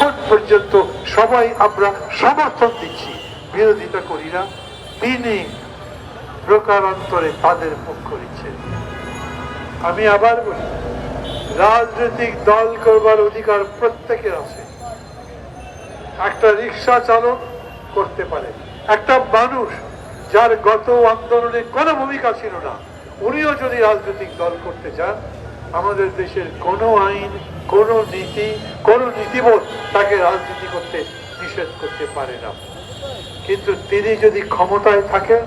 এখন পর্যন্ত সবাই আমরা সমর্থন দিচ্ছি, বিরোধিতা করি না, তিনি প্রকারান্তরে তাদের পক্ষ নিচ্ছেন। আমি আবার বলি, রাজনৈতিক দল করবার অধিকার প্রত্যেকের আছে। একটা রিক্সা চালক করতে পারে, একটা মানুষ যার গত আন্দোলনে কোনো ভূমিকা ছিল না, উনিও যদি রাজনৈতিক দল করতে চান, আমাদের দেশের কোনো আইন, কোনো নীতি, কোনো নীতিবোধ তাকে রাজনীতি করতে নিষেধ করতে পারে না। কিন্তু তিনি যদি ক্ষমতায় থাকেন,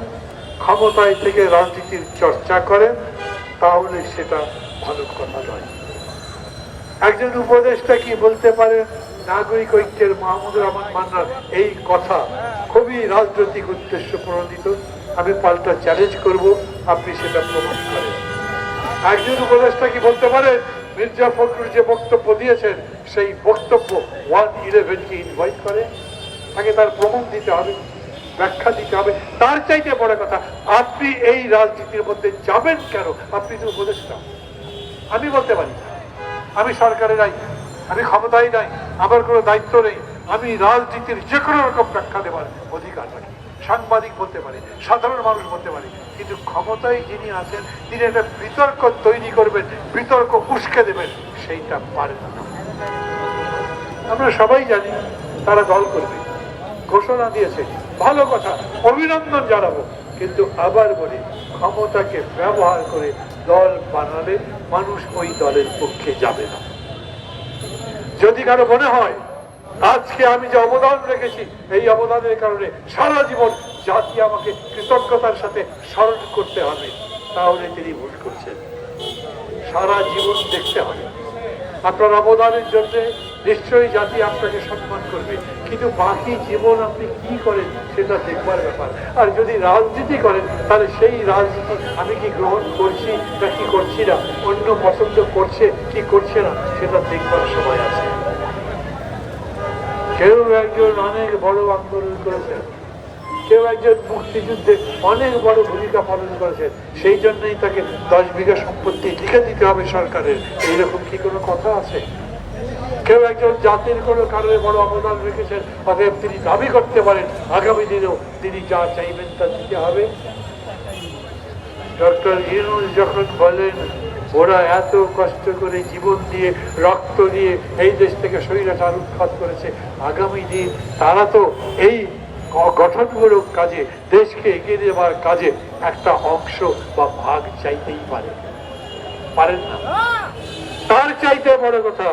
ক্ষমতায় থেকে রাজনীতির চর্চা করেন, তাহলে সেটা ভালো কথা নয়। একজন উপদেষ্টা কি বলতে পারেন নাগরিক ঐক্যের মাহমুদুর রহমান মান্নার এই কথা খুবই রাজনৈতিক উদ্দেশ্য প্রণোদিত? আমি পাল্টা চ্যালেঞ্জ করব, আপনি সেটা প্রমাণ করেন। একজন উপদেষ্টা কি বলতে পারেন মির্জা ফখরুল যে বক্তব্য দিয়েছেন সেই বক্তব্য 111-কে ইনভাইট করে? তাকে তার প্রমাণ দিতে হবে, ব্যাখ্যা দিতে হবে। তার চাইতে বড় কথা, আপনি এই রাজনীতির মধ্যে যাবেন কেন? আপনি তো উপদেষ্টা। আমি বলতে পারি আমি সরকারে নাই, আমি ক্ষমতায় নাই, আমার কোনো দায়িত্ব নেই, আমি রাজনীতির যে কোনো রকম ব্যাখ্যা দেওয়ার অধিকার রাখি। সাংবাদিক বলতে পারে, সাধারণ মানুষ বলতে পারে, কিন্তু ক্ষমতায় যিনি আছেন তিনি একটা বিতর্ক তৈরি করবেন, বিতর্ক উস্কে দেবেন, সেইটা পারেন না। আমরা সবাই জানি তারা দল করবে, ঘোষণা দিয়েছে, ভালো কথা, অভিনন্দন জানাবো। কিন্তু আবার বলি, ক্ষমতাকে ব্যবহার করে দল বানালে মানুষ ওই দলের পক্ষে যাবে না। যদি কারো মনে হয় আজকে আমি যে অবদান রেখেছি, এই অবদানের কারণে সারা জীবন জাতি আমাকে কৃতজ্ঞতার সাথে স্মরণ করতে হবে, তাহলে তিনি ভুল করছেন। সারা জীবন দেখতে হবে আপনার অবদানের জন্য নিশ্চয়ই জাতি আপনাকে সম্মান করবে, কিন্তু বাকি জীবন আপনি কি করেন সেটা দেখবার ব্যাপার। আর যদি রাজনীতি করেন, তাহলে সেই রাজনীতি আমি কি গ্রহণ করছি না কি করছি না, অন্য পছন্দ করছে কি করছে না, সেটা দেখবার সময় আছে। কেউ একজন অনেক বড় আন্দোলন করেছেন, কেউ একজন মুক্তিযুদ্ধে অনেক বড় ভূমিকা পালন করেছেন, সেই জন্যই তাকে 10 বিঘা সম্পত্তি লিখে দিতে হবে সরকারের, এইরকম কি কোনো কথা আছে? কেউ একজন জাতির কোনো কারণে বড় অবদান রেখেছেন, অতএব তিনি দাবি করতে পারেন আগামী দিনেও তিনি যা চাইবেন তা দিতে হবে। ডক্টর ইউনূস যখন বলেন ওরা এত কষ্ট করে জীবন দিয়ে, রক্ত দিয়ে এই দেশ থেকে স্বৈরাচার উৎখাত করেছে, আগামী দিন তারা তো এই গঠনমূলক কাজে, দেশকে এগিয়ে দেওয়ার কাজে একটা অংশ বা ভাগ চাইতেই পারেন না। তার চাইতে বড় কথা,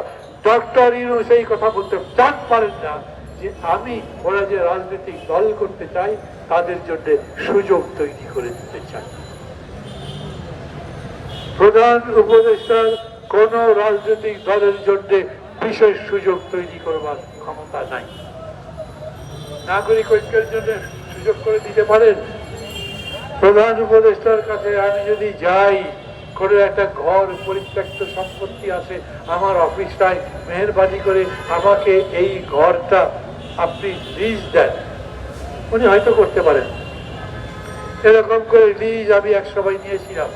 ডক্টর ইউনূস এই কথা বলতে চান পারেন না যে আমি ওরা যে রাজনৈতিক দল করতে চাই তাদের জন্য সুযোগ তৈরি করে দিতে চাই। প্রধান উপদেষ্টার কোন রাজনৈতিক দলের জন্য বিশেষ সুযোগ তৈরি করবার ক্ষমতা নাই। নাগরিক ঐক্যের জন্য সুযোগ করে দিতে পারেন। প্রধান উপদেষ্টার কাছে আমি যদি যাই, কোনো একটা ঘর পরিত্যক্ত সম্পত্তি আছে আমার অফিসটায়, মেহেরবানি করে আমাকে এই ঘরটা আপনি লিজ দেন, উনি হয়তো করতে পারেন। এরকম করে লিজ আমি এক সময় নিয়েছিলাম,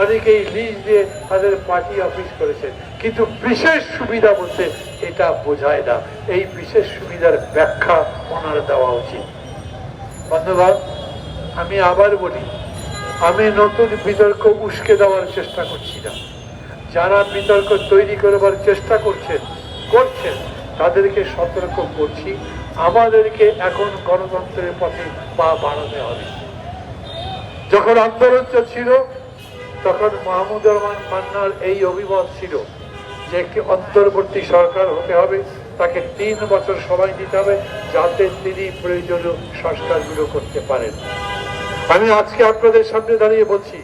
অনেকেই লিজ দিয়ে তাদের পার্টি অফিস করেছেন, কিন্তু বিশেষ সুবিধা বলতে এটা বোঝায় না। এই বিশেষ সুবিধার ব্যাখ্যা ওনার দেওয়া উচিত। বন্ধুগণ, আমি আবার বলি, আমি নতুন বিতর্ক উস্কে দেওয়ার চেষ্টা করছি না। যারা বিতর্ক তৈরি করবার চেষ্টা করছেন তাদেরকে সতর্ক করছি, আমাদেরকে এখন গণতন্ত্রের পথে পা বাড়াতে হবে। যখন আন্দোলন ছিল তখন মাহমুদুর রহমান মান্নার এই অভিমত ছিল যে একটি অন্তর্বর্তী সরকার হতে হবে, তাকে 3 বছর সময় দিতে হবে যাতে তিনি প্রয়োজনীয় সংস্কারগুলো করতে পারেন। আমি আজকে আপনাদের সামনে দাঁড়িয়ে বলছি,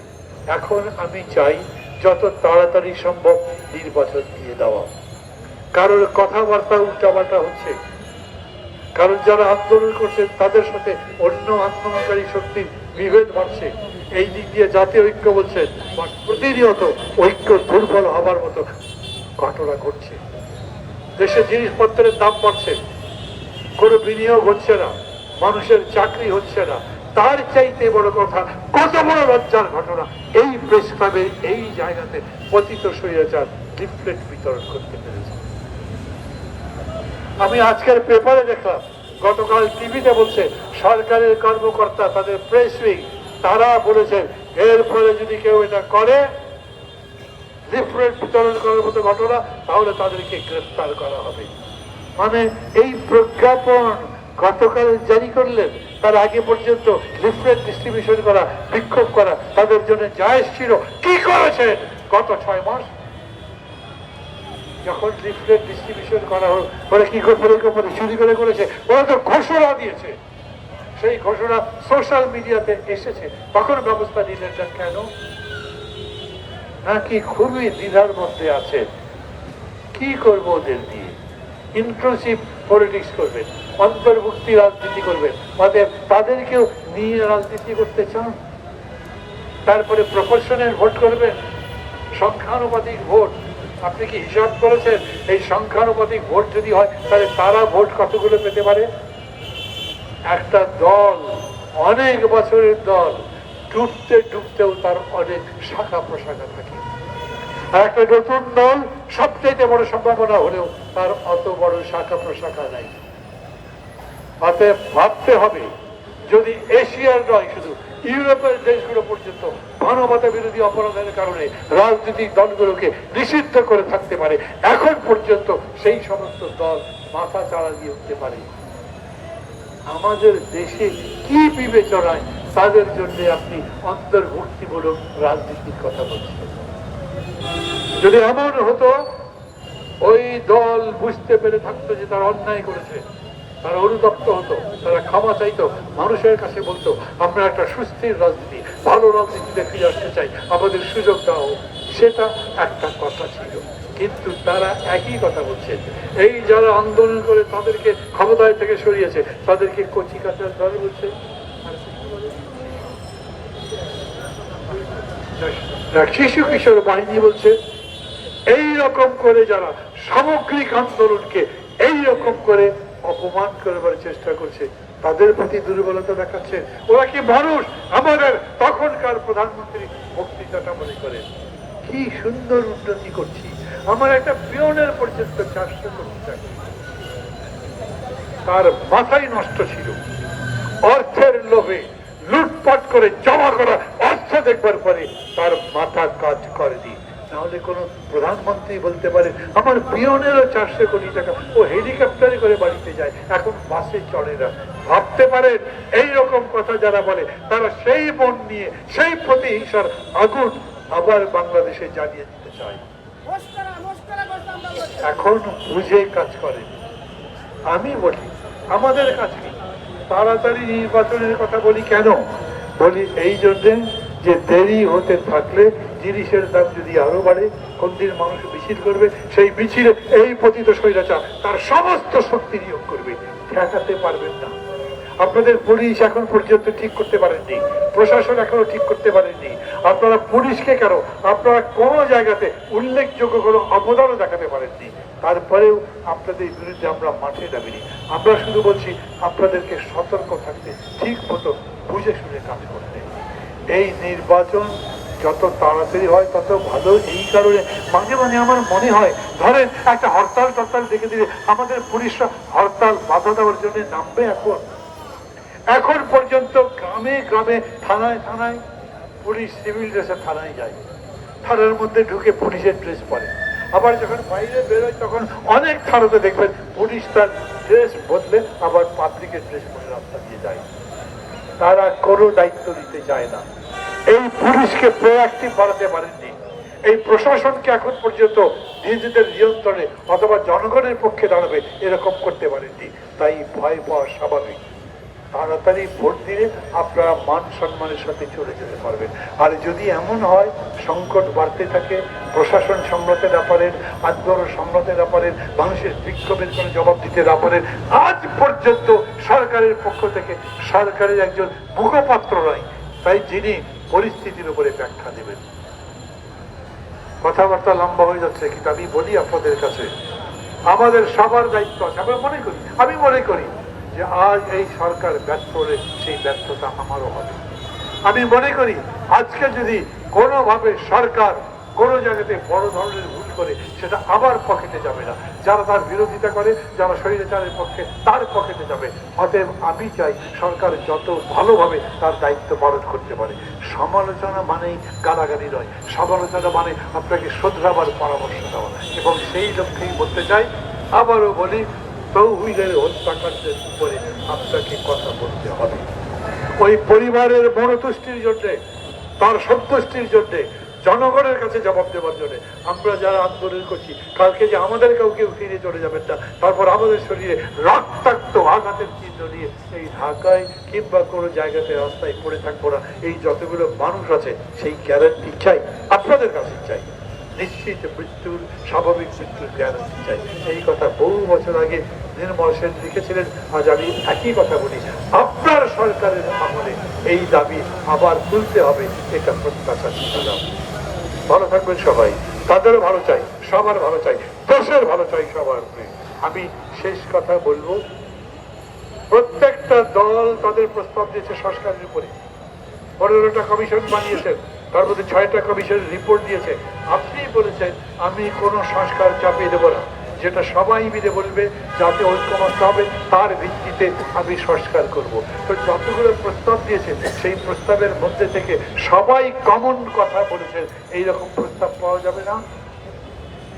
এখন আমি চাই যত তাড়াতাড়ি সম্ভব নির্বাচন দিয়ে দেওয়া। কারোর কথাবার্তা উল্টাপাল্টা হচ্ছে, কারণ যারা আন্দোলন করছেন তাদের সাথে অন্য আন্দোলনকারী শক্তির বিভেদ বাড়ছে। এই দিক দিয়ে জাতীয় ঐক্য বলছে, প্রতিনিয়ত ঐক্য দুর্বল হবার মতো ঘটনা ঘটছে। দেশে জিনিসপত্রের দাম বাড়ছে, কোনো বিনিয়োগ হচ্ছে না, মানুষের চাকরি হচ্ছে না। তার চাইতে বড় কথা, কত বড় লজ্জার ঘটনা, এই প্রেস ক্লাবের এই জায়গাতে পতিত স্বৈরাচার লিফলেট বিতরণ করতে পেরেছে। আমি আজকের পেপারে দেখলাম, গতকাল টিভিতে বলছে সরকারের কর্মকর্তা, তাদের প্রেস উইং, তারা বলেছেন এর ফলে যদি কেউ এটা করে, লিফলেট বিতরণ করার মতো ঘটনা, তাহলে তাদেরকে গ্রেফতার করা হবে। মানে এই প্রজ্ঞাপন গতকাল জারি করলেন, তার আগে পর্যন্ত লিফলেট ডিস্ট্রিবিউশন করা, বিক্ষোভ করা তাদের জন্য জায়েজ ছিল। কি করেছেন গত 6 মাস? যখন লিফলেট ডিস্ট্রিবিউশন করা হল, ওরা কি করে চুরি করে করেছে? ওরা তো ঘোষণা দিয়েছে, সেই ঘোষণা সোশ্যাল মিডিয়াতে এসেছে, তখন ব্যবস্থা নিলেন না কেন? নাকি খুবই দ্বিধার মধ্যে আছে, কি করবো ওদের দিয়ে? ইনক্লুসিভ পলিটিক্স করবেন, অন্তর্ভুক্তি রাজনীতি করবেন, তাদেরকেও নিয়ে রাজনীতি করতে চান। তারপরে প্রপোর্শনাল ভোট করবেন, সংখ্যানুপাতিক ভোট। আপনি কি হিসাব করেছেন এই সংখ্যানুপাতিক ভোট যদি হয় তাহলে তারা ভোট কতগুলো পেতে পারে? একটা দল, অনেক বছরের দল, ডুবতে ডুবতেও তার অনেক শাখা প্রশাখা থাকে। আর একটা নতুন দল সবচেয়ে বড় সম্ভাবনা হলেও তার অত বড় শাখা প্রশাখা নাই। অতএব ভাবতে হবে, যদি এশিয়ার নয় শুধু ইউরোপের দেশগুলো পর্যন্ত মানবতা বিরোধী অপরাধের কারণে রাজনৈতিক দলগুলোকে নিষিদ্ধ করে থাকতে পারে, এখন পর্যন্ত সেই সমস্ত দল মাথা চাড়া দিয়ে উঠতে পারে, আমাদের দেশে কি বিবেচনায় তাদের জন্য আপনি অন্তর্ভুক্তিমূলক রাজনীতির কথা বলছেন? যদি এমন হতো, ওই দল বুঝতে পেরে থাকতো যে তারা অন্যায় করেছে, তারা অনুতপ্ত হতো, তারা ক্ষমা চাইতো, মানুষের কাছে বলতো আমরা একটা সুস্থির রাজনীতি, ভালো রাজনীতিতে ফিরে আসতে চাই, আমাদের সুযোগ দাও, সেটা একটা কথা ছিল। কিন্তু তারা একই কথা বলছে, এই যারা আন্দোলন করে তাদেরকে ক্ষমতায় থেকে সরিয়েছে তাদেরকে কচি কাঁচার দল বলছে। শিশু কিশোর বাহিনী বলছে, এই রকম করে যারা সামগ্রিক আন্দোলনকে এই রকম করে অপমান করবার চেষ্টা করছে তাদের প্রতি দুর্বলতা দেখাচ্ছে। ওরা কি মানুষ? আমাদের তখনকার প্রধানমন্ত্রী বক্তৃতাটা মনে করেন, কি সুন্দর উন্নতি করছি, আমার একটা পিয়নের পর্যন্ত 400 কোটি টাকা। তার মাথাই নষ্ট ছিল, অর্থের লোভে লুটপাট করে জমা করা অর্থ দেখবার পরে তার মাথা কাজ করেনি। নাহলে কোন প্রধানমন্ত্রী বলতে পারে আমার পিয়নেরও 400 কোটি টাকা, ও হেলিকপ্টারে করে বাড়িতে যায়, এখন বাসে চড়ে না। ভাবতে পারেন এই রকম কথা যারা বলে তারা সেই মন নিয়ে সেই প্রতিহিংসার আগুন আবার বাংলাদেশে জ্বালিয়ে দিতে চায়। এখন বুঝে কাজ করে। আমি বলি আমাদের কাছে তাড়াতাড়ি নির্বাচনের কথা বলি কেন? বলি এই জন্যে যে দেরি হতে থাকলে জিনিসের দাম যদি আরো বাড়ে, কোন দিন মানুষ মিছিল করবে, সেই মিছিলে এই পতিত স্বৈরাচার তার সমস্ত শক্তি নিয়োগ করবে, ঠেকাতে পারবেন না। আপনাদের পুলিশ এখন পর্যন্ত ঠিক করতে পারেননি, প্রশাসন এখনো ঠিক করতে পারেননি। আপনারা পুলিশকে কেন, আপনারা কোন জায়গাতে উল্লেখযোগ্য কোনো অবদানও দেখাতে পারেননি। তারপরেও আপনাদের বিরুদ্ধে আমরা মাঠে নামিনি। আমরা শুধু বলছি আপনাদেরকে সতর্ক থাকতে, ঠিক মতো বুঝে শুনে কাজ করতে। এই নির্বাচন যত তাড়াতাড়ি হয় তত ভালো। এই কারণে মাঝে মাঝে আমার মনে হয়, ধরেন একটা হরতাল টরতাল দেখে দিলে আমাদের পুলিশরা হরতাল বাধা দেওয়ার জন্য নামবে। এখন পর্যন্ত গ্রামে গ্রামে থানায় থানায় পুলিশ সিভিল ড্রেসে থানায় যায়, থানার মধ্যে ঢুকে পুলিশের ড্রেস পরে। আবার যখন বাইরে বেরোয় তখন অনেক থানাতে দেখবেন পুলিশ তার ড্রেস বদলে আবার পাবলিকের ড্রেস পরে রাস্তা দিয়ে যায়। তারা কোনো দায়িত্ব নিতে চায় না। এই পুলিশকে প্রোঅ্যাক্টিভ বাড়াতে পারেননি, এই প্রশাসনকে এখন পর্যন্ত নিজেদের নিয়ন্ত্রণে অথবা জনগণের পক্ষে দাঁড়াবে এরকম করতে পারেননি। তাই ভয় পাওয়া স্বাভাবিক। তাড়াতাড়ি ভোট দিলে আপনারা মান সম্মানের সাথে চলে যেতে পারবেন। আর যদি এমন হয় সংকট বাড়তে থাকে, প্রশাসন সামলাতে না পারেন, আন্দোলন সামলাতে না পারেন, মানুষের বিক্ষোভের কোনো জবাব দিতে না পারেন, আজ পর্যন্ত সরকারের পক্ষ থেকে সরকারের একজন মুখপাত্র নয়, তাই যিনি পরিস্থিতির উপরে ব্যাখ্যা দেবেন। কথাবার্তা লম্বা হয়ে যাচ্ছে, কিন্তু আমি বলি আপনাদের কাছে আমাদের সবার দায়িত্ব আছে। আমি মনে করি যে আজ এই সরকার ব্যর্থ হলে সেই ব্যর্থতা আমারও হবে। আমি মনে করি আজকে যদি কোনোভাবে সরকার কোনো জায়গাতে বড় ধরনের ভুল করে সেটা আবার পকেটে যাবে না। যারা তার বিরোধিতা করে, যারা স্বৈরাচারের পক্ষে, তার পকেটে যাবে। অতএব আমি চাই সরকার যত ভালোভাবে তার দায়িত্ব পালন করতে পারে। সমালোচনা মানেই গালাগালি নয়, সমালোচনা মানে আপনাকে শোধরাবার পরামর্শ দেওয়া। এবং সেই লক্ষ্যেই বলতে চাই, আবারও বলি, তৌহিদের হত্যাকাণ্ডের উপরে আপনাকে কথা বলতে হবে। ওই পরিবারের মনোতুষ্টির জন্যে, তার সন্তুষ্টির জন্যে, জনগণের কাছে জবাব দেওয়ার জন্য আমরা যারা আন্দোলন করছি, কালকে যে আমাদের কাউকে ফিরে চলে যাবেন না, তারপর আমাদের শরীরে রক্তাক্ত আঘাতের চিহ্ন নিয়ে এই ঢাকায় কিংবা কোনো জায়গাতে রাস্তায় পড়ে থাকবো না। এই যতগুলো মানুষ আছে সেই গ্যারান্টি চাই, আপনাদের কাছে চাই। নিশ্চিত মৃত্যুর, স্বাভাবিক মৃত্যুর গ্যারান্টি চাই। এই কথা বহু বছর আগে নির্মল সেন লিখেছিলেন। আজ আমি একই কথা বলি, আপনার সরকারের আমলে এই দাবি আবার তুলতে হবে, এটা প্রত্যাশা ছিলাম। ভালো থাকবেন সবাই, তাদেরও ভালো চাই, সবার ভালো চাই, দেশের ভালো চাই সবার। আমি শেষ কথা বলবো, প্রত্যেকটা দল তাদের প্রস্তাব দিয়েছে সংস্কারের উপরে। 15টা কমিশন বানিয়েছেন, তার মধ্যে 6টা কমিশনের রিপোর্ট দিয়েছে। আপনি বলেছেন আমি কোনো সংস্কার চাপিয়ে দেবো না, যেটা সবাই মিলে বলবে যাতে ঐক্যমত্য হবে তার ভিত্তিতে আমি সংস্কার করব। তো যতগুলো প্রস্তাব দিয়েছে সেই প্রস্তাবের মধ্যে থেকে সবাই কমন কথা বলেছেন, এইরকম প্রস্তাব পাওয়া যাবে না।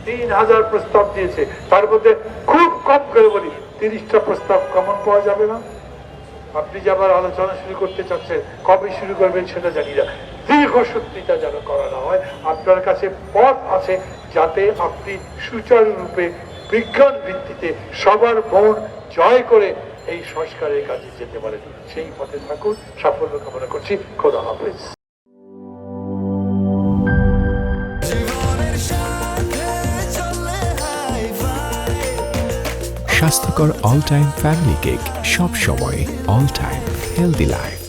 3000 প্রস্তাব দিয়েছে, তার মধ্যে খুব কম করে বলি 30টা প্রস্তাব কমন পাওয়া যাবে না। আপনি যে আবার আলোচনা শুরু করতে চাচ্ছেন, কবে শুরু করবেন সেটা জানি না। দীর্ঘসূত্রিতা যেন করা না হয়। আপনার কাছে পথ আছে যাতে আপনি সুচারুরূপে বিজ্ঞান ভিত্তিতে সবার মন জয় করে এই সংস্কারের কাজে যেতে পারেন। সেই পথে থাকুন, সাফল্য কামনা করছি। খোদা হাফেজ। স্বাস্থ্যকর অল টাইম ফ্যামিলি কেক, সব সময় অল টাইম হেলদি লাইফ।